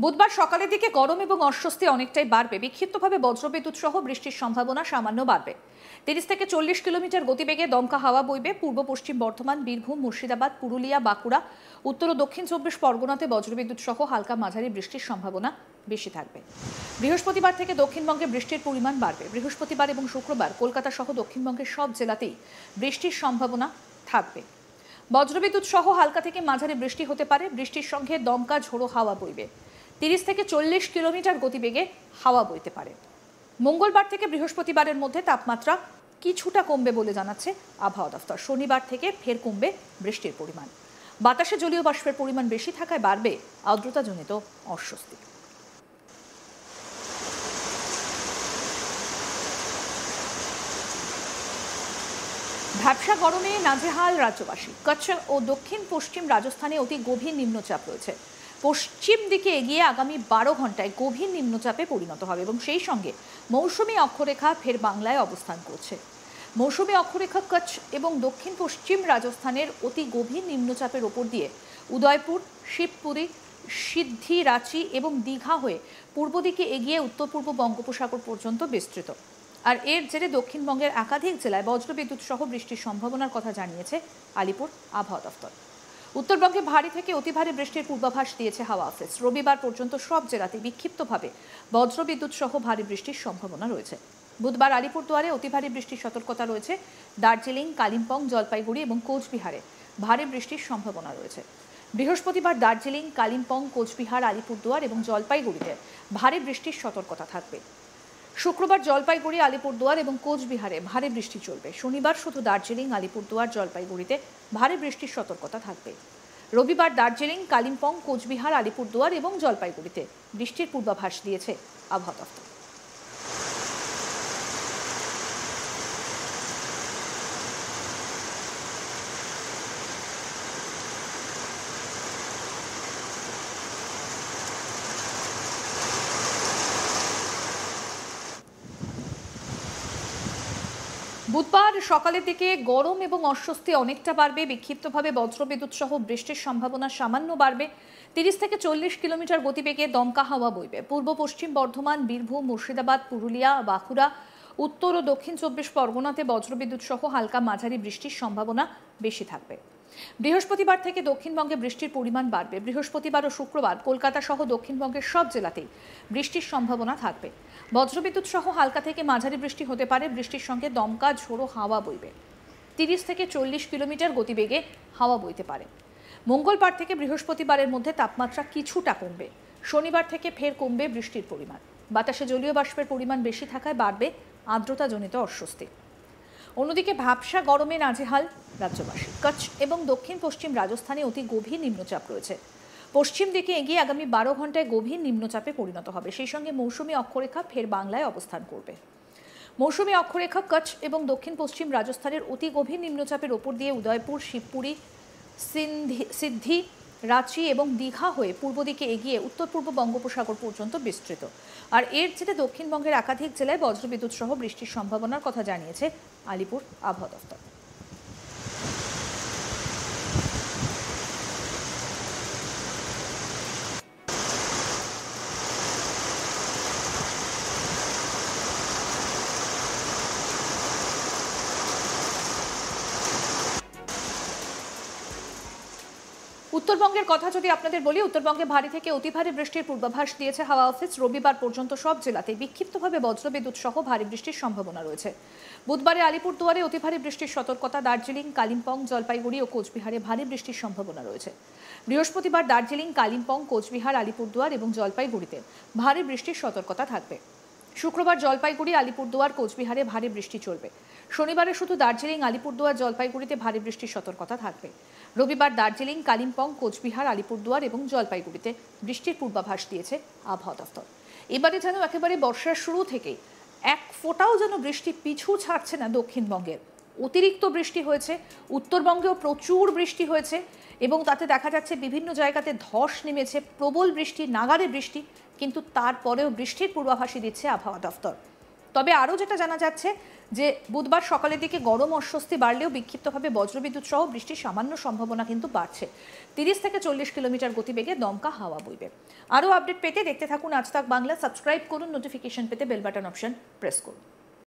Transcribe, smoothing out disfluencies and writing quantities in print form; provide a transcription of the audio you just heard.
বুধবার সকালের দিকে গরম এবং অস্বস্তি অনেকটাই বাড়বে। বিক্ষিপ্তভাবে বজ্রবিদ্যুৎ সহ বৃষ্টির সম্ভাবনা সামান্য বাড়বে। 30 থেকে 40 কিলোমিটার গতিবেগে দমকা হাওয়া বইবে। পূর্ব পশ্চিম বর্ধমান, বীরভূম, মুর্শিদাবাদ, পুরুলিয়া, বাঁকুড়া, উত্তর ও দক্ষিণ 24 পরগনাতে বজ্রবিদ্যুৎ সহ হালকা মাঝারি বৃষ্টির সম্ভাবনা বেশি থাকবে। বৃহস্পতিবার থেকে দক্ষিণবঙ্গে বৃষ্টির পরিমাণ বাড়বে। বৃহস্পতিবার এবং শুক্রবার কলকাতা সহ দক্ষিণবঙ্গের সব জেলাতেই বৃষ্টির সম্ভাবনা থাকবে। বজ্রবিদ্যুৎ সহ হালকা থেকে মাঝারি বৃষ্টি হতে পারে। বৃষ্টির সঙ্গে দমকা ঝোড়ো হাওয়া বইবে। 30 থেকে 40 কিলোমিটার গতিবেগে হাওয়া বইতে পারে। মঙ্গলবার থেকে বৃহস্পতিবারের মধ্যে তাপমাত্রা কিছুটা কমবে বলে জানাচ্ছে আবহাওয়া দফতর। শনিবার থেকে ফের কমবে বৃষ্টির পরিমাণ। বাতাসে জলীয় বাষ্পের পরিমাণ বেশি থাকায় বাড়বে আর্দ্রতাজনিত অস্বস্তি। ভ্যাপসা গরমে নাজেহাল রাজ্যবাসী। কচ্ছ ও দক্ষিণ পশ্চিম রাজস্থানে অতি গভীর নিম্নচাপ রয়েছে। পশ্চিম দিকে এগিয়ে আগামী 12 ঘন্টায় গভীর নিম্নচাপে পরিণত হবে এবং সেই সঙ্গে মৌসুমী অক্ষরেখা ফের বাংলায় অবস্থান করছে। মৌসুমী অক্ষরেখা কচ্ছ এবং দক্ষিণ পশ্চিম রাজস্থানের অতি গভীর নিম্নচাপের ওপর দিয়ে উদয়পুর, শিবপুরী, সিদ্ধি, রাঁচি এবং দীঘা হয়ে পূর্ব দিকে এগিয়ে উত্তর পূর্ব বঙ্গোপসাগর পর্যন্ত বিস্তৃত। আর এর জেরে দক্ষিণবঙ্গের একাধিক জেলায় বজ্রবিদ্যুৎ সহ বৃষ্টির সম্ভাবনার কথা জানিয়েছে আলিপুর আবহাওয়া দফতর। উত্তরবঙ্গে ভারী থেকে অতি ভারী বৃষ্টির পূর্বাভাস দিয়েছে হাওয়া অফিস। রবিবার পর্যন্ত সব জেলাতে বিক্ষিপ্তভাবে বজ্রবিদ্যুৎ সহ ভারী বৃষ্টির সম্ভাবনা রয়েছে। বুধবার আলিপুরদুয়ারে অতি ভারী বৃষ্টির সতর্কতা রয়েছে। দার্জিলিং, কালিম্পং, জলপাইগুড়ি এবং কোচবিহারে ভারী বৃষ্টির সম্ভাবনা রয়েছে। বৃহস্পতিবার দার্জিলিং, কালিম্পং, কোচবিহার, আলিপুরদুয়ার এবং জলপাইগুড়িতে ভারী বৃষ্টির সতর্কতা থাকবে। শুক্রবার জলপাইগুড়ি, আলিপুরদুয়ার এবং কোচবিহারে ভারী বৃষ্টি চলবে। শনিবার শুধু দার্জিলিং, আলিপুরদুয়ার, জলপাইগুড়িতে ভারী বৃষ্টির সতর্কতা থাকবে। রবিবার দার্জিলিং, কালিম্পং, কোচবিহার, আলিপুরদুয়ার এবং জলপাইগুড়িতে বৃষ্টির পূর্বাভাস দিয়েছে আবহাওয়া দফতর। বুধবার সকালের দিকে গরম এবং অস্বস্তি অনেকটা বাড়বে। বিক্ষিপ্তভাবে বজ্রবিদ্যুৎ সহ বৃষ্টির সম্ভাবনা সামান্য বাড়বে। 30 থেকে 40 কিলোমিটার গতিবেগে দমকা হাওয়া বইবে। পূর্ব পশ্চিম বর্ধমান, বীরভূম, মুর্শিদাবাদ, পুরুলিয়া, বাঁকুড়া, উত্তর ও দক্ষিণ 24 পরগনাতে বজ্রবিদ্যুৎ সহ হালকা মাঝারি বৃষ্টির সম্ভাবনা বেশি থাকবে। বৃহস্পতিবার থেকে দক্ষিণবঙ্গে বৃষ্টির পরিমাণ বাড়বে। বৃহস্পতিবার ও শুক্রবার কলকাতা সহ দক্ষিণবঙ্গের সব জেলাতেই বৃষ্টির সম্ভাবনা থাকবে। বজ্রবিদ্যুৎ সহ হালকা থেকে মাঝারি বৃষ্টি হতে পারে। বৃষ্টির সঙ্গে দমকা ঝোড়ো হাওয়া বইবে। 30 থেকে 40 কিলোমিটার গতিবেগে হাওয়া বইতে পারে। মঙ্গলবার থেকে বৃহস্পতিবারের মধ্যে তাপমাত্রা কিছুটা কমবে। শনিবার থেকে ফের কমবে বৃষ্টির পরিমাণ। বাতাসে জলীয় বাষ্পের পরিমাণ বেশি থাকায় বাড়বে আর্দ্রতাজনিত অস্বস্তি। অন্যদিকে ভ্যাপসা গরমে নাজেহাল রাজ্যবাসী। কচ্ছ এবং দক্ষিণ পশ্চিম রাজস্থানে অতি গভীর নিম্নচাপ রয়েছে। পশ্চিম দিকে এগিয়ে আগামী 12 ঘন্টায় গভীর নিম্নচাপে পরিণত হবে। সেই সঙ্গে মৌসুমী অক্ষরেখা ফের বাংলায় অবস্থান করবে। মৌসুমী অক্ষরেখা কচ্ছ এবং দক্ষিণ পশ্চিম রাজস্থানের অতি গভীর নিম্নচাপের ওপর দিয়ে উদয়পুর, শিবপুরী, সিদ্ধি, রাঁচি এবং দীঘা হয়ে পূর্ব দিকে এগিয়ে উত্তর পূর্ব বঙ্গোপসাগর পর্যন্ত বিস্তৃত। আর এর জেরে দক্ষিণবঙ্গের একাধিক জেলায় বজ্রবিদ্যুৎ সহ বৃষ্টির সম্ভাবনার কথা জানিয়েছে আলিপুর আবহাওয়া দফতর। উত্তরবঙ্গের কথা যদি আপনাদের বলি, উত্তরবঙ্গে ভারী থেকে অতি ভারী বৃষ্টির পূর্বাভাস দিয়েছে হাওয়া অফিস। রবিবার পর্যন্ত সব জেলাতে বিক্ষিপ্তভাবে বজ্রবিদ্যুৎ সহ ভারী বৃষ্টির সম্ভাবনা রয়েছে। বুধবারে আলিপুরদুয়ারে অতি ভারী বৃষ্টির সতর্কতা। দার্জিলিং, কালিম্পং, জলপাইগুড়ি ও কোচবিহারে ভারী বৃষ্টির সম্ভাবনা রয়েছে। বৃহস্পতিবার দার্জিলিং, কালিম্পং, কোচবিহার, আলিপুরদুয়ার এবং জলপাইগুড়িতে ভারী বৃষ্টির সতর্কতা থাকবে। শুক্রবার জলপাইগুড়ি, আলিপুরদুয়ার, কোচবিহারে ভারী বৃষ্টি চলবে। শনিবারে শুধু দার্জিলিং, আলিপুরদুয়ার, জলপাইগুড়িতে ভারী বৃষ্টির সতর্কতা থাকবে। রবিবার দার্জিলিং, কালিম্পং, কোচবিহার, আলিপুরদুয়ার এবং জলপাইগুড়িতে বৃষ্টির পূর্বাভাস দিয়েছে আবহাওয়া দফতর। এবারে যেন একেবারে বর্ষার শুরু থেকেই এক ফোঁটাও যেন বৃষ্টি পিছু ছাড়ছে না দক্ষিণবঙ্গের। অতিরিক্ত বৃষ্টি হয়েছে। উত্তরবঙ্গেও প্রচুর বৃষ্টি হয়েছে এবং তাতে দেখা যাচ্ছে বিভিন্ন জায়গাতে ধস নেমেছে, প্রবল বৃষ্টি, নাগাড়ে বৃষ্টি। কিন্তু তারপরেও বৃষ্টির পূর্বাভাসই দিচ্ছে আবহাওয়া দফতর। তবে আরও যেটা জানা যাচ্ছে যে বুধবার সকালের দিকে গরম অস্বস্তি বাড়লেও বিক্ষিপ্তভাবে বজ্রবিদ্যুৎ সহ বৃষ্টির সামান্য সম্ভাবনা কিন্তু বাড়ছে। 30 থেকে 40 কিলোমিটার গতিবেগে দমকা হাওয়া বইবে। আরও আপডেট পেতে দেখতে থাকুন আজ তাক বাংলা। সাবস্ক্রাইব করুন, নোটিফিকেশন পেতে বেল বাটন অপশন প্রেস করুন।